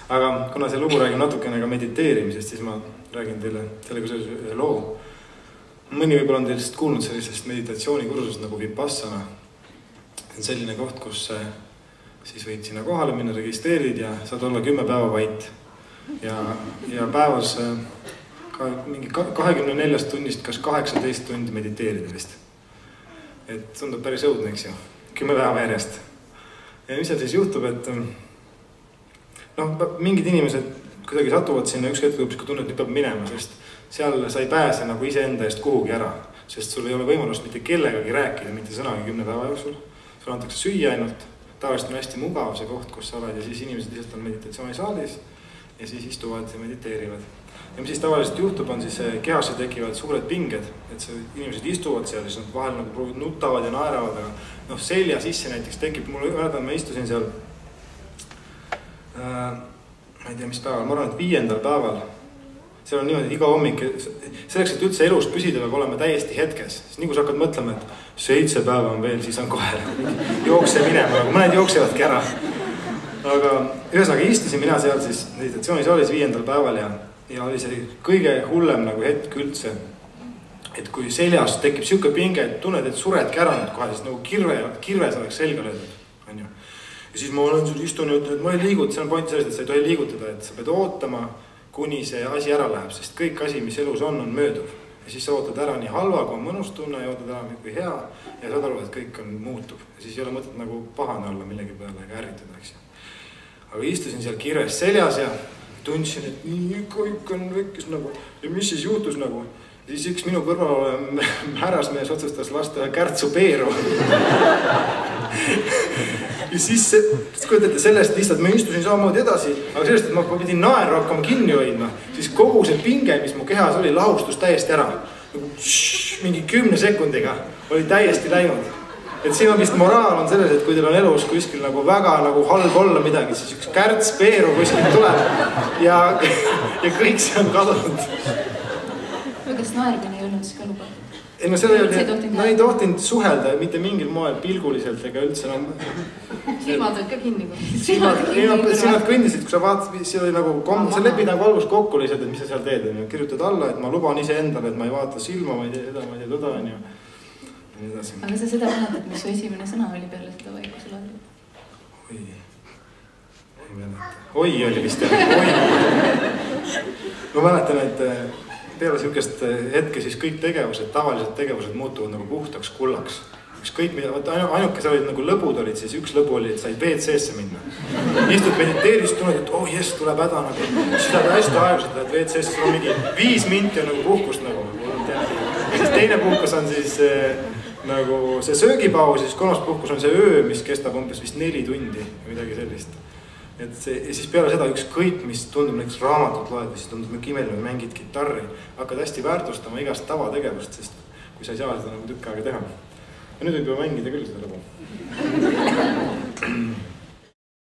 Aga kuna see lugu räägib natukene ka mediteerimisest, siis ma räägin teile sellega seoses ühe loo. Mõni võib-olla on teilest kuulnud sellisest meditatsioonikursust nagu Vipassana. See on selline koht, kus siis võid sinna kohale minna, registreerid ja saad olla 10 päeva vait. Ja päevas mingi 24 tunnist kas 18 tundi mediteerida vist. Et tundub päris õudne, eks ju? 10 päeva järjest. Ja mis seal siis juhtub, et mingid inimesed kuidagi satuvad sinna üks hetk lõpuks, kui tunned, et peab minema, sest seal sa ei pääse nagu iseenda eest kuhugi ära, sest sul ei ole võimalust mitte kellegagi rääkida, mitte sõnagi 10 päeva jooksul. Sul antakse süüa ainult, tavaliselt on hästi mugav see koht, kus sa oled ja siis inimesed lihtsalt on meditatsioonisaalis ja siis istuvad ja mediteerivad. Ja mis siis tavaliselt juhtub, on siis kehasse tekivad suured pinged, et inimesed istuvad seal, siis nad vahel nagu nutavad ja naeravad, aga selja sisse näiteks tekib, mulle mäletan, ma istusin seal, ma ei tea, mis päeval, ma arvan, et 5. päeval, seal on niimoodi iga hommik, selleks, et üldse elus püsida, peab olema täiesti hetkes, sest nii kui sa hakkad mõtlema, et 7 päeva on veel, siis on kohe jookse minema, aga mõned jooksevadki ära. Aga ühesõnaga istusin mina seal siis meditatsioonisaalis 5. päeval ja oli see kõige hullem nagu hetk üldse, et kui seljas tekib siuke pinge, et tunned, et suredki ära nüüd kohe, sest nagu kirves oleks selga löödud. Ja siis ma olen sul istunud, et ma ei liiguta, see on point sellest, et sa ei tohi liigutada, et sa pead ootama, kuni see asi ära läheb, sest kõik asi, mis elus on mööduv. Ja siis sa ootad ära nii halva, kui on mõnus tunne ja ootad ära kui hea ja saad aru, et kõik on muutub. Ja siis ei ole mõtet nagu pahane olla millegi peale ega ärritada, eks. Aga istusin seal kirves seljas ja tundsin, et nii kõik on vekkis nagu, ja mis siis juhtus nagu. Ja siis üks minu kõrval härrasmees otsustas lasta kärtsu peeru. Ja siis kujutate sellest lihtsalt, ma istusin samamoodi edasi, aga sellest, et ma pidin naeru hakkama kinni hoidma, siis kogu see pinge, mis mu kehas oli, lahustus täiesti ära. Mingi 10 sekundiga oli täiesti läinud. Et siin on vist moraal on selles, et kui teil on elus kuskil nagu väga nagu halb olla midagi, siis üks kärts peeru kuskil tuleb ja kõik see on kadunud. Kas naermine ei olnud siis ka lubatud? Ei, no see ei tohtinud suhelda mitte mingil moel pilguliselt ega üldse. Silmad olid ka kinni. Silmad kõndisid, kui sa vaatad, see oli nagu, sa lepid nagu algus kokku lihtsalt, et mis sa seal teed. Kirjutad alla, et ma luban ise endale, et ma ei vaata silma, ma ei tee seda, ma ei tee toda. Aga sa seda mäletad, mis su esimene sõna oli peale seda vaikusel ajal? Oi oli vist jah. Ma mäletan, et peale siukest hetke siis kõik tegevused, tavalised tegevused muutuvad nagu puhtaks kullaks. Kõik mida, ainuke sa olid nagu lõbud olid, siis üks lõbu oli, et said WC-sse minna. Istud mediteeris, tunned, et oh jess, tuleb häda nagu. Siis läheb hästi aeglaselt, et WC-sse sul on mingi 5 minti on nagu puhkust nagu. Ja siis teine puhkus on siis nagu see söögipaus, siis 3. puhkus on see öö, mis kestab umbes vist 4 tundi või midagi sellist. Ja siis peale seda ükskõik, mis tundub näiteks raamatut loed, siis tundub kimeline, mängid gitarri, hakkad hästi väärtustama igast tavategevust, sest kui sa ei saa seda nagu tükk aega teha. Ja nüüd võib juba mängida küll seda lõbu.